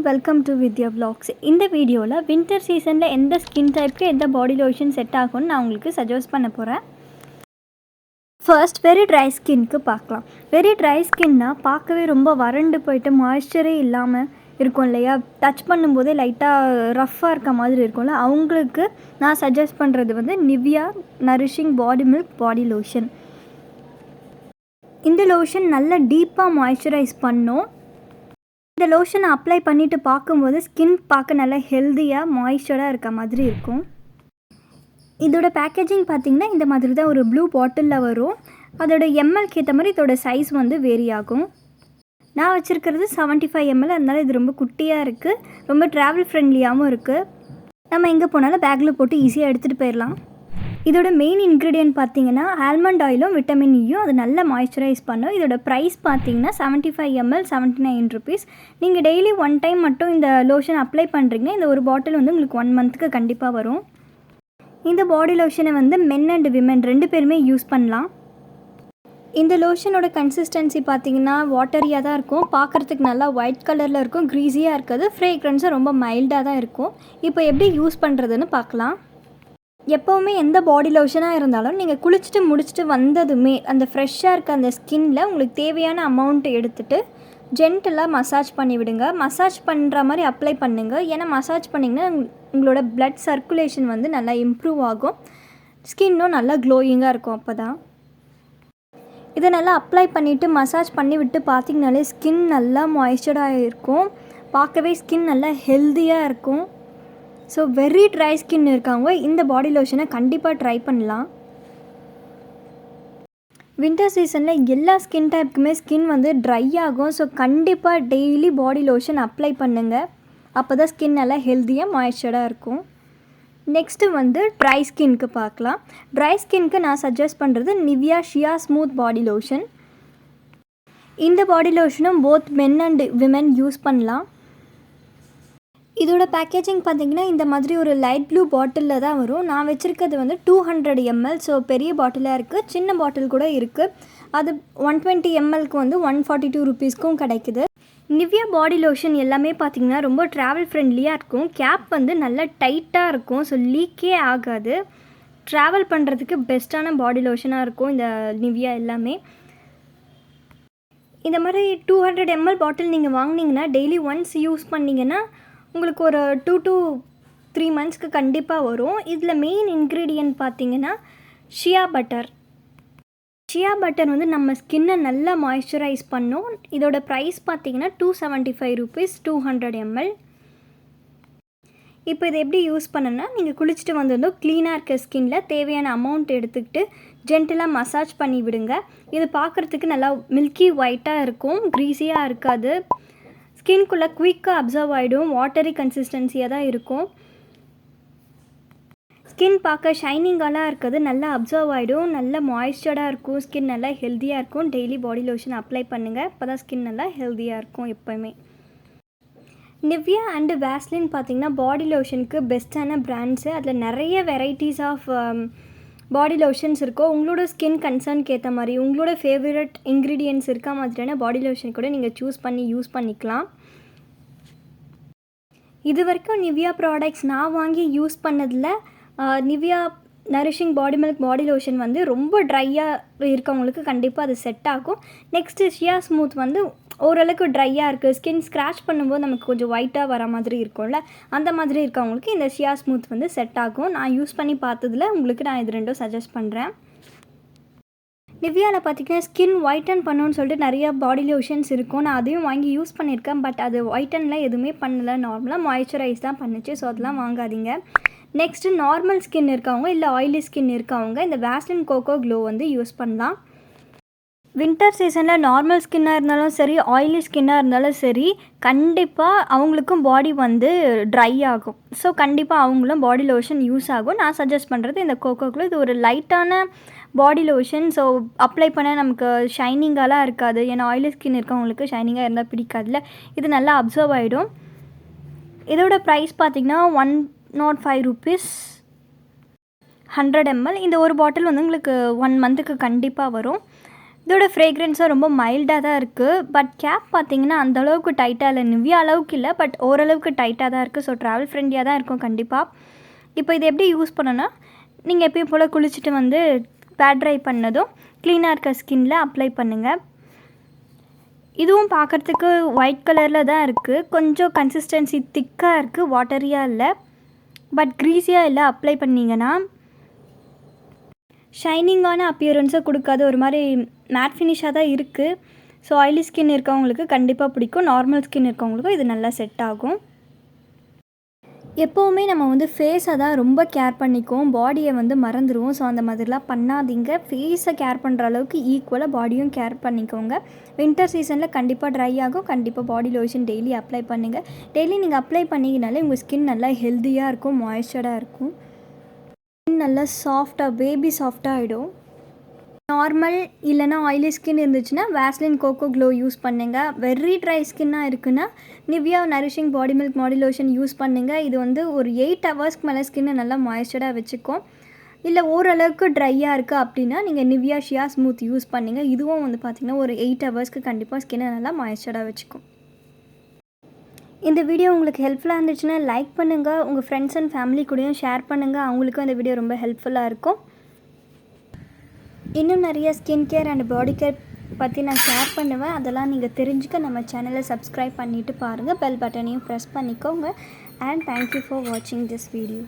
Welcome to Vidya vlogs. இந்த வீடியோவில் winter சீசனில் எந்த ஸ்கின் டைப்புக்கு எந்த பாடி லோஷன் செட் ஆகும்னு நான் உங்களுக்கு சஜஸ்ட் பண்ண போகிறேன். ஃபர்ஸ்ட் வெரி ட்ரை ஸ்கின்க்கு பார்க்கலாம். வெரி ட்ரை ஸ்கின்னா பார்க்கவே ரொம்ப வறண்டு போயிட்டு மாய்ஸ்சரே இல்லாமல் இருக்கும் இல்லையா, டச் பண்ணும்போதே லைட்டாக ரஃப்பாக இருக்க மாதிரி இருக்கும்ல, அவங்களுக்கு நான் சஜஸ்ட் பண்ணுறது வந்து நிவியா நரிஷிங் பாடி மில்க் பாடி லோஷன். இந்த லோஷன் நல்லா டீப்பாக மாய்ஸ்சரைஸ் பண்ணும். இந்த லோஷனை அப்ளை பண்ணிவிட்டு பார்க்கும்போது ஸ்கின் பார்க்க நல்லா ஹெல்த்தியாக மாய்ஸ்சராக இருக்க மாதிரி இருக்கும். இதோட பேக்கேஜிங் பார்த்திங்கன்னா இந்த மாதிரி தான் ஒரு ப்ளூ பாட்டிலில் வரும். அதோட எம்எல்க்கு ஏற்ற மாதிரி இதோட சைஸ் வந்து வேரி ஆகும். நான் வச்சுருக்கிறது 75 ml, அதனால இது ரொம்ப குட்டியாக இருக்குது, ரொம்ப ட்ராவல் ஃப்ரெண்ட்லியாகவும் இருக்குது. நம்ம எங்கே போனாலும் பேக்கில் போட்டு ஈஸியாக எடுத்துகிட்டு போயிடலாம். இதோட மெயின் இன்க்ரீடியன்ட் பார்த்திங்கன்னா ஆல்மண்ட் ஆயிலும் விட்டமின் ஈயும் அது நல்லா மாய்ஸ்சரைஸ் பண்ணும். இதோட ப்ரைஸ் பார்த்திங்கன்னா 75 ml 79 rupees. நீங்கள் டெய்லி 1 டைம் மட்டும் இந்த லோஷன் அப்ளை பண்ணுறீங்க, இந்த ஒரு பாட்டில் வந்து உங்களுக்கு 1 மந்த்துக்கு கண்டிப்பாக வரும். இந்த பாடி லோஷனை வந்து மென் அண்ட் விமன் 2 பேருமே யூஸ் பண்ணலாம். இந்த லோஷனோட கன்சிஸ்டன்சி பார்த்திங்கன்னா வாட்டரியாக தான் இருக்கும், பார்க்குறதுக்கு நல்லா ஒயிட் கலரில் இருக்கும், க்ரீஸியாக இருக்காது, ஃப்ரேக்ரன்ஸும் ரொம்ப மைல்டாக தான் இருக்கும். இப்போ எப்படி யூஸ் பண்ணுறதுன்னு பார்க்கலாம். எப்போவுமே எந்த பாடி லோஷனாக இருந்தாலும் நீங்கள் குளிச்சுட்டு முடிச்சுட்டு வந்ததுமே அந்த ஃப்ரெஷ்ஷாக இருக்க அந்த ஸ்கின்னில் உங்களுக்கு தேவையான அமௌண்ட் எடுத்துகிட்டு ஜென்டலாக மசாஜ் பண்ணி விடுங்க. மசாஜ் பண்ணுற மாதிரி அப்ளை பண்ணுங்கள். ஏன்னா மசாஜ் பண்ணிங்கன்னா உங்களோட பிளட் சர்க்குலேஷன் வந்து நல்லா இம்ப்ரூவ் ஆகும், ஸ்கின்னும் நல்லா க்ளோயிங்காக இருக்கும். அப்போ தான் இதை நல்லா அப்ளை பண்ணிவிட்டு மசாஜ் பண்ணி விட்டு பார்த்திங்கனாலே ஸ்கின் நல்லா மாய்ஸ்சராக இருக்கும், பார்க்கவே ஸ்கின் நல்லா ஹெல்த்தியாக இருக்கும். ஸோ வெரி ட்ரை ஸ்கின் இருக்காங்க இந்த பாடி லோஷனை கண்டிப்பாக ட்ரை பண்ணலாம். வின்டர் சீசனில் எல்லா ஸ்கின் டைப்புக்குமே ஸ்கின் வந்து ட்ரை ஆகும். ஸோ கண்டிப்பாக டெய்லி பாடி லோஷன் அப்ளை பண்ணுங்கள், அப்போ தான் ஸ்கின் நல்லா ஹெல்த்தியாக மாய்ஸ்சராக இருக்கும். நெக்ஸ்ட்டு வந்து ட்ரை ஸ்கின்க்கு பார்க்கலாம். ட்ரை ஸ்கின்க்கு நான் சஜஸ்ட் பண்ணுறது Nivea shea smooth body lotion. இந்த பாடி லோஷனும் both men and women use பண்ணலாம். இதோட பேக்கேஜிங் பார்த்திங்கன்னா இந்த மாதிரி ஒரு லைட் ப்ளூ பாட்டிலில் தான் வரும். நான் வச்சுருக்கிறது வந்து 200 ml, ஸோ பெரிய பாட்டிலாக இருக்குது, சின்ன பாட்டில் கூட இருக்குது. அது 120 mlக்கு வந்து 142 rupeesக்கும் கிடைக்குது. நிவியா பாடி லோஷன் எல்லாமே பார்த்திங்கன்னா ரொம்ப ட்ராவல் ஃப்ரெண்ட்லியாக இருக்கும். கேப் வந்து நல்லா டைட்டாக இருக்கும், ஸோ லீக்கே ஆகாது. ட்ராவல் பண்ணுறதுக்கு பெஸ்ட்டான பாடி லோஷனாக இருக்கும் இந்த நிவியா எல்லாமே. இந்த மாதிரி 200 ml பாட்டில் நீங்கள் வாங்கினீங்கன்னா டெய்லி ஒன்ஸ் யூஸ் பண்ணிங்கன்னா உங்களுக்கு ஒரு 2 to 3 monthsக்கு கண்டிப்பாக வரும். இதில் மெயின் இன்க்ரீடியன்ட் பார்த்திங்கன்னா ஷியா பட்டர். ஷியா பட்டர் வந்து நம்ம ஸ்கின்னை நல்லா மாய்ஸ்சரைஸ் பண்ணும். இதோட ப்ரைஸ் பார்த்திங்கன்னா 275 rupees 200 ml. இப்போ இதை எப்படி யூஸ் பண்ணணும்னா, நீங்கள் குளிச்சுட்டு வந்திருந்தோம் க்ளீனாக இருக்க ஸ்கின்னில் தேவையான அமௌண்ட் எடுத்துக்கிட்டு ஜென்டலாக மசாஜ் பண்ணி விடுங்க. இது பார்க்குறதுக்கு நல்லா மில்கி ஒயிட்டாக இருக்கும், க்ரீஸியாக இருக்காது, ஸ்கின்குள்ளே குயிக்காக அப்சர்வ் ஆகிடும், வாட்டரி கன்சிஸ்டன்சியாக தான் இருக்கும். ஸ்கின் பார்க்க ஷைனிங்காலாம் இருக்குது, நல்லா அப்சர்வ் ஆகிடும், நல்லா மாய்ஸ்சராக இருக்கும், ஸ்கின் நல்லா ஹெல்த்தியாக இருக்கும். டெய்லி பாடி லோஷன் அப்ளை பண்ணுங்கள், அப்போ தான் ஸ்கின் நல்லா ஹெல்த்தியாக இருக்கும் எப்போயுமே. நிவியா அண்டு வாஸ்லின் பார்த்திங்கன்னா பாடி லோஷனுக்கு பெஸ்ட்டான பிராண்ட்ஸு. அதில் நிறைய வெரைட்டிஸ் ஆஃப் பாடி லோஷன்ஸ் இருக்கும். உங்களோட ஸ்கின் கன்சர்னுக்கு ஏற்ற மாதிரி உங்களோட ஃபேவரட் இன்க்ரீடியன்ட்ஸ் இருக்க மாதிரியான பாடி லோஷன் கூட நீங்கள் சூஸ் பண்ணி யூஸ் பண்ணிக்கலாம். இது வரைக்கும் நிவியா ப்ராடக்ட்ஸ் நான் வாங்கி யூஸ் பண்ணதில் நிவியா நரிஷிங் பாடி மில்க் பாடி லோஷன் வந்து ரொம்ப ட்ரையாக இருக்கவங்களுக்கு கண்டிப்பாக அது செட் ஆகும். நெக்ஸ்ட்டு ஷியா ஸ்மூத் வந்து ஓரளவுக்கு ட்ரையாக இருக்குது, ஸ்கின் ஸ்க்ராட்ச் பண்ணும்போது நமக்கு கொஞ்சம் ஒயிட்டாக வர மாதிரி இருக்கும்ல, அந்த மாதிரி இருக்கவங்களுக்கு இந்த ஷியா ஸ்மூத் வந்து செட் ஆகும். நான் யூஸ் பண்ணி பார்த்ததில் உங்களுக்கு நான் இது ரெண்டும் சஜஸ்ட் பண்ணுறேன். நிவியாவில் பார்த்திங்கன்னா ஸ்கின் ஒயிட்டன் பண்ணணும்னு சொல்லிட்டு நிறையா பாடி லோஷன்ஸ் இருக்கும். நான் அதையும் வாங்கி யூஸ் பண்ணியிருக்கேன், பட் அது ஒயிட்டன்லாம் எதுவுமே பண்ணலை, நார்மலாக மாய்ஸ்சரைஸ் தான் பண்ணுச்சு. ஸோ அதெல்லாம் வாங்காதீங்க. நெக்ஸ்ட்டு நார்மல் ஸ்கின் இருக்கவங்க இல்லை ஆயிலி ஸ்கின் இருக்கவங்க இந்த வாஸ்லின் கோகோ க்ளோ வந்து யூஸ் பண்ணலாம். வின்டர் சீசனில் நார்மல் ஸ்கின்னாக இருந்தாலும் சரி, ஆயிலி ஸ்கின்னாக இருந்தாலும் சரி, கண்டிப்பாக அவங்களுக்கும் பாடி வந்து ட்ரை ஆகும். ஸோ கண்டிப்பாக அவங்களும் பாடி லோஷன் யூஸ் ஆகும். நான் சஜஸ்ட் பண்ணுறது இந்த கோகோ க்ளோ. இது ஒரு லைட்டான பாடி லோஷன், ஸோ அப்ளை பண்ண நமக்கு ஷைனிங்காலாம் இருக்காது. ஏன்னா ஆயிலி ஸ்கின் இருக்கவங்களுக்கு ஷைனிங்காக இருந்தால் பிடிக்காதுல, இது நல்லா அப்சர்வ் ஆகிடும். இதோட ப்ரைஸ் பார்த்திங்கன்னா 105 rupees 100 ml. இந்த ஒரு பாட்டில் வந்து உங்களுக்கு 1 மந்த்துக்கு கண்டிப்பாக வரும். இதோட ஃப்ரேக்ரன்ஸும் ரொம்ப மைல்டாக தான் இருக்குது. பட் கேப் பார்த்திங்கன்னா அந்தளவுக்கு டைட்டாக இல்லை, நிவ்யா அளவுக்கு இல்லை, பட் ஓரளவுக்கு டைட்டாக தான் இருக்குது. ஸோ ட்ராவல் ஃப்ரெண்ட்லியாக தான் இருக்கும் கண்டிப்பாக. இப்போ இது எப்படி யூஸ் பண்ணணும்னா, நீங்கள் எப்பயும் போல் குளிச்சுட்டு வந்து பேட் ட்ரை பண்ணதும் க்ளீனாக இருக்க ஸ்கின்னில் அப்ளை பண்ணுங்கள். இதுவும் பார்க்குறதுக்கு ஒயிட் கலரில் தான் இருக்குது. கொஞ்சம் கன்சிஸ்டன்சி திக்காக இருக்குது, வாட்டரியாக இல்லை, பட் க்ரீஸியாக இல்லை. அப்ளை பண்ணிங்கன்னா ஷைனிங்கான அப்பியரன்ஸை கொடுக்காது, ஒரு மாதிரி மேட் ஃபினிஷாக தான் இருக்குது. ஸோ ஆயிலி ஸ்கின் இருக்கவங்களுக்கு கண்டிப்பாக பிடிக்கும். நார்மல் ஸ்கின் இருக்கவங்களுக்கும் இது நல்லா செட் ஆகும். எப்போவுமே நம்ம வந்து ஃபேஸை தான் ரொம்ப கேர் பண்ணிக்குவோம், பாடியை வந்து மறந்துடுவோம். ஸோ அந்த மாதிரிலாம் பண்ணாதீங்க. ஃபேஸை கேர் பண்ணுற அளவுக்கு ஈக்குவலாக பாடியும் கேர் பண்ணிக்கோங்க. வின்டர் சீசனில் கண்டிப்பாக ட்ரை ஆகும். கண்டிப்பாக பாடி லோஷன் டெய்லி அப்ளை பண்ணுங்கள். டெய்லி நீங்கள் அப்ளை பண்ணிங்கனாலே உங்கள் ஸ்கின் நல்லா ஹெல்த்தியாக இருக்கும், மாய்ஸ்சராக இருக்கும், ஸ்கின் நல்லா சாஃப்டாக பேபி சாஃப்டாக ஆகிடும். நார்மல் இல்லைனா ஆயிலி ஸ்கின் இருந்துச்சுன்னா வேஸ்லின் கோகோ க்ளோ யூஸ் பண்ணுங்கள். வெரி ட்ரை ஸ்கின்னாக இருக்குன்னா நிவ்யா நரிஷிங் பாடி மில்க் பாடி லோஷன் யூஸ் பண்ணுங்கள். இது வந்து ஒரு 8 ஹவர்ஸ்க்கு மேலே ஸ்கின்னை நல்லா மாய்ஸ்சராக வச்சுக்கும். இல்லை ஓரளவுக்கு ட்ரையாக இருக்குது அப்படின்னா நீங்கள் நிவ்யா ஷியா ஸ்மூத் யூஸ் பண்ணுங்கள். இதுவும் வந்து பார்த்திங்கன்னா ஒரு 8 ஹவர்ஸ்க்கு கண்டிப்பாக ஸ்கின்னை நல்லா மாய்ஸ்சராக வச்சுக்கும். இந்த வீடியோ உங்களுக்கு ஹெல்ப்ஃபுல்லாக இருந்துச்சுன்னா லைக் பண்ணுங்கள். உங்கள் ஃப்ரெண்ட்ஸ் அண்ட் ஃபேமிலி கூடயும் ஷேர் பண்ணுங்கள். அவங்களுக்கும் இந்த வீடியோ ரொம்ப ஹெல்ப்ஃபுல்லாக இருக்கும். இன்னும் நிறைய skin care and body care பற்றி நான் ஷேர் பண்ணுவேன். அதெல்லாம் நீங்கள் தெரிஞ்சுக்க நம்ம சேனலை சப்ஸ்கிரைப் பண்ணிவிட்டு பாருங்கள். பெல் பட்டனையும் ப்ரெஸ் பண்ணிக்கோங்க. அண்ட் தேங்க்யூ ஃபார் வாட்சிங் திஸ் வீடியோ.